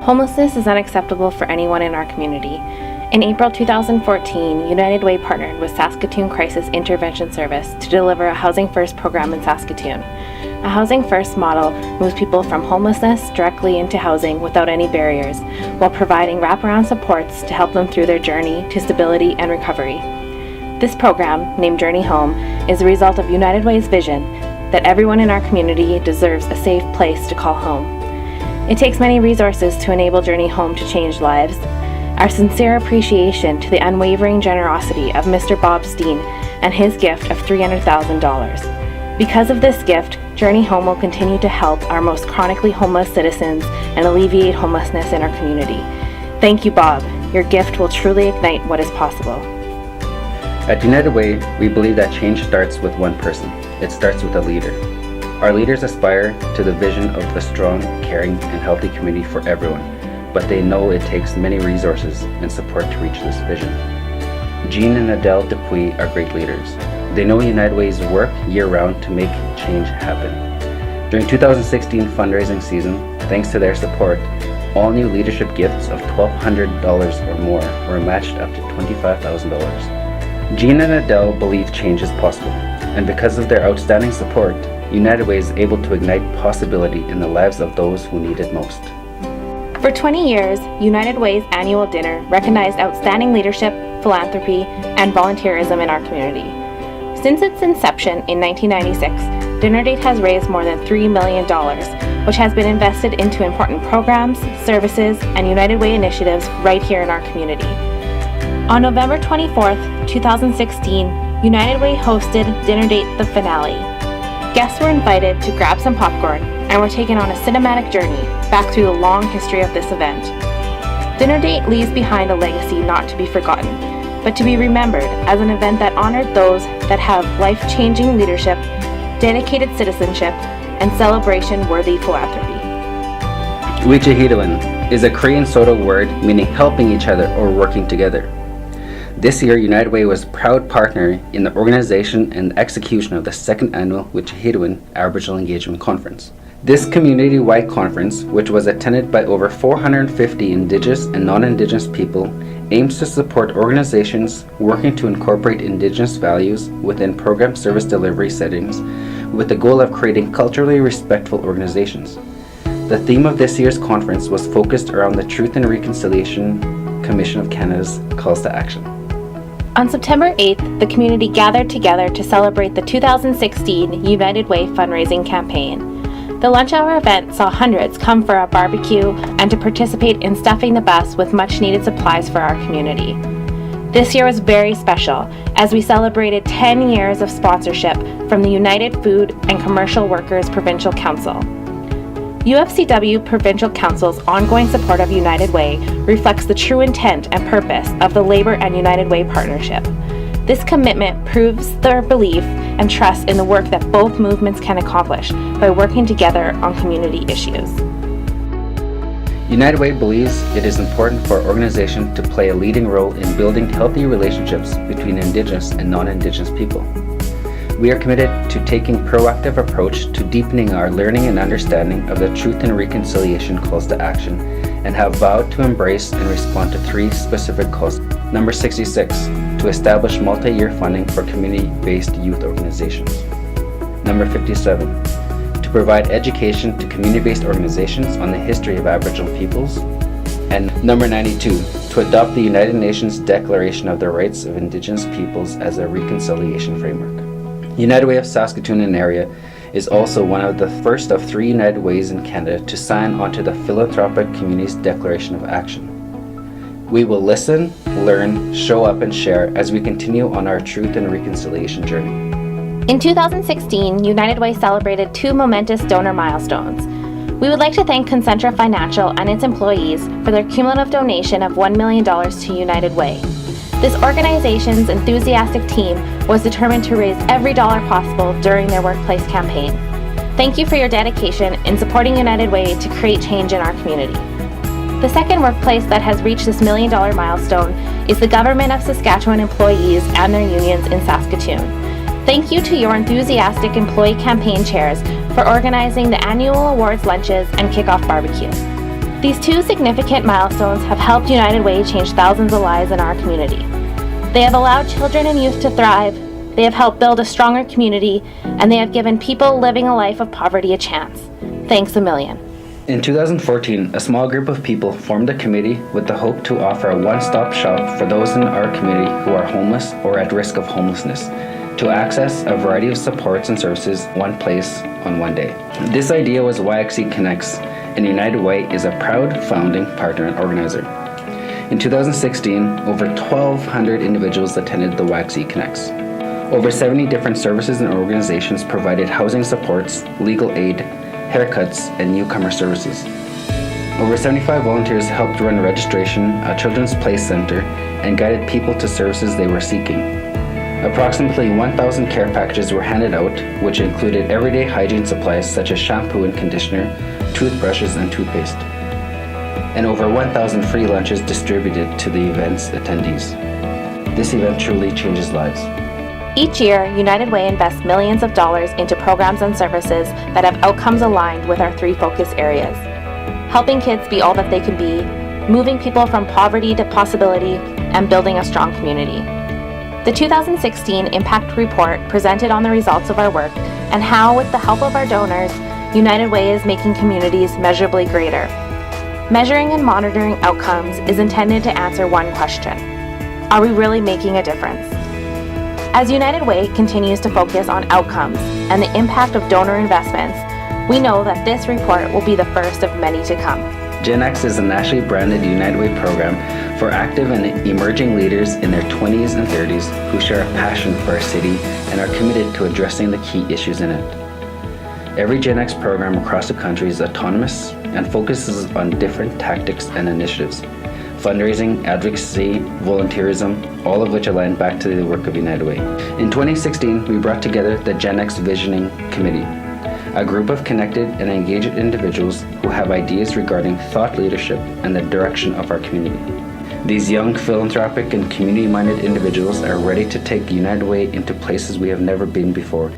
Homelessness is unacceptable for anyone in our community. In April 2014, United Way partnered with Saskatoon Crisis Intervention Service to deliver a Housing First program in Saskatoon. A Housing First model moves people from homelessness directly into housing without any barriers, while providing wraparound supports to help them through their journey to stability and recovery. This program, named Journey Home, is a result of United Way's vision that everyone in our community deserves a safe place to call home. It takes many resources to enable Journey Home to change lives. Our sincere appreciation to the unwavering generosity of Mr. Bob Steen and his gift of $300,000. Because of this gift, Journey Home will continue to help our most chronically homeless citizens and alleviate homelessness in our community. Thank you, Bob. Your gift will truly ignite what is possible. At United Way, we believe that change starts with one person. It starts with a leader. Our leaders aspire to the vision of the strong, caring, and healthy community for everyone, but they know it takes many resources and support to reach this vision. Jean and Adele Dupuy are great leaders. They know United Way's work year-round to make change happen. During 2016 fundraising season, thanks to their support, all new leadership gifts of $1,200 or more were matched up to $25,000. Jean and Adele believe change is possible, and because of their outstanding support, United Way is able to ignite possibility in the lives of those who need it most. For 20 years, United Way's annual dinner recognized outstanding leadership, philanthropy, and volunteerism in our community. Since its inception in 1996, Dinner Date has raised more than $3 million, which has been invested into important programs, services, and United Way initiatives right here in our community. On November 24th, 2016, United Way hosted Dinner Date the finale. Guests were invited to grab some popcorn and were taken on a cinematic journey back through the long history of this event. Dinner Date leaves behind a legacy not to be forgotten, but to be remembered as an event that honored those that have life-changing leadership, dedicated citizenship, and celebration-worthy philanthropy. WICIHITOWIN is a Korean Soto word meaning helping each other or working together. This year, United Way was a proud partner in the organization and execution of the second annual WICIHITOWIN Aboriginal Engagement Conference. This community-wide conference, which was attended by over 450 Indigenous and non-Indigenous people, aims to support organizations working to incorporate Indigenous values within program service delivery settings with the goal of creating culturally respectful organizations. The theme of this year's conference was focused around the Truth and Reconciliation Commission of Canada's calls to action. On September 8th, the community gathered together to celebrate the 2016 United Way fundraising campaign. The lunch hour event saw hundreds come for a barbecue and to participate in stuffing the bus with much needed supplies for our community. This year was very special as we celebrated 10 years of sponsorship from the United Food and Commercial Workers Provincial Council. UFCW Provincial Council's ongoing support of United Way reflects the true intent and purpose of the Labour and United Way partnership. This commitment proves their belief and trust in the work that both movements can accomplish by working together on community issues. United Way believes it is important for our organization to play a leading role in building healthy relationships between Indigenous and non-Indigenous people. We are committed to taking a proactive approach to deepening our learning and understanding of the Truth and Reconciliation calls to action and have vowed to embrace and respond to 3 specific calls. Number 66, to establish multi-year funding for community-based youth organizations. Number 57, to provide education to community-based organizations on the history of Aboriginal peoples. And number 92, to adopt the United Nations Declaration of the Rights of Indigenous Peoples as a reconciliation framework. United Way of Saskatoon and area is also one of the first of 3 United Ways in Canada to sign onto the Philanthropic Community's Declaration of Action. We will listen, learn, show up, and share as we continue on our Truth and Reconciliation journey. In 2016, United Way celebrated 2 momentous donor milestones. We would like to thank Concentra Financial and its employees for their cumulative donation of $1 million to United Way. This organization's enthusiastic team was determined to raise every dollar possible during their workplace campaign. Thank you for your dedication in supporting United Way to create change in our community. The second workplace that has reached this $1 million milestone is the Government of Saskatchewan employees and their unions in Saskatoon. Thank you to your enthusiastic employee campaign chairs for organizing the annual awards lunches and kickoff barbecue. These two significant milestones have helped United Way change thousands of lives in our community. They have allowed children and youth to thrive, they have helped build a stronger community, and they have given people living a life of poverty a chance. Thanks a million. In 2014, a small group of people formed a committee with the hope to offer a one-stop shop for those in our community who are homeless or at risk of homelessness, to access a variety of supports and services one place on one day. This idea was YXE Connects, and United Way is a proud founding partner and organizer. In 2016, over 1,200 individuals attended the YXE Connects. Over 70 different services and organizations provided housing supports, legal aid, haircuts, and newcomer services. Over 75 volunteers helped run registration, a children's play center, and guided people to services they were seeking. Approximately 1,000 care packages were handed out, which included everyday hygiene supplies such as shampoo and conditioner, toothbrushes, and toothpaste. And over 1,000 free lunches distributed to the event's attendees. This event truly changes lives. Each year, United Way invests millions of dollars into programs and services that have outcomes aligned with our three focus areas: helping kids be all that they can be, moving people from poverty to possibility, and building a strong community. The 2016 Impact Report presented on the results of our work and how, with the help of our donors, United Way is making communities measurably greater. Measuring and monitoring outcomes is intended to answer one question: are we really making a difference? As United Way continues to focus on outcomes and the impact of donor investments, we know that this report will be the first of many to come. Gen X is a nationally branded United Way program for active and emerging leaders in their 20s and 30s who share a passion for our city and are committed to addressing the key issues in it. Every Gen X program across the country is autonomous and focuses on different tactics and initiatives: fundraising, advocacy, volunteerism, all of which align back to the work of United Way. In 2016, we brought together the Gen X Visioning Committee, a group of connected and engaged individuals who have ideas regarding thought leadership and the direction of our community. These young, philanthropic, and community-minded individuals are ready to take United Way into places we have never been before.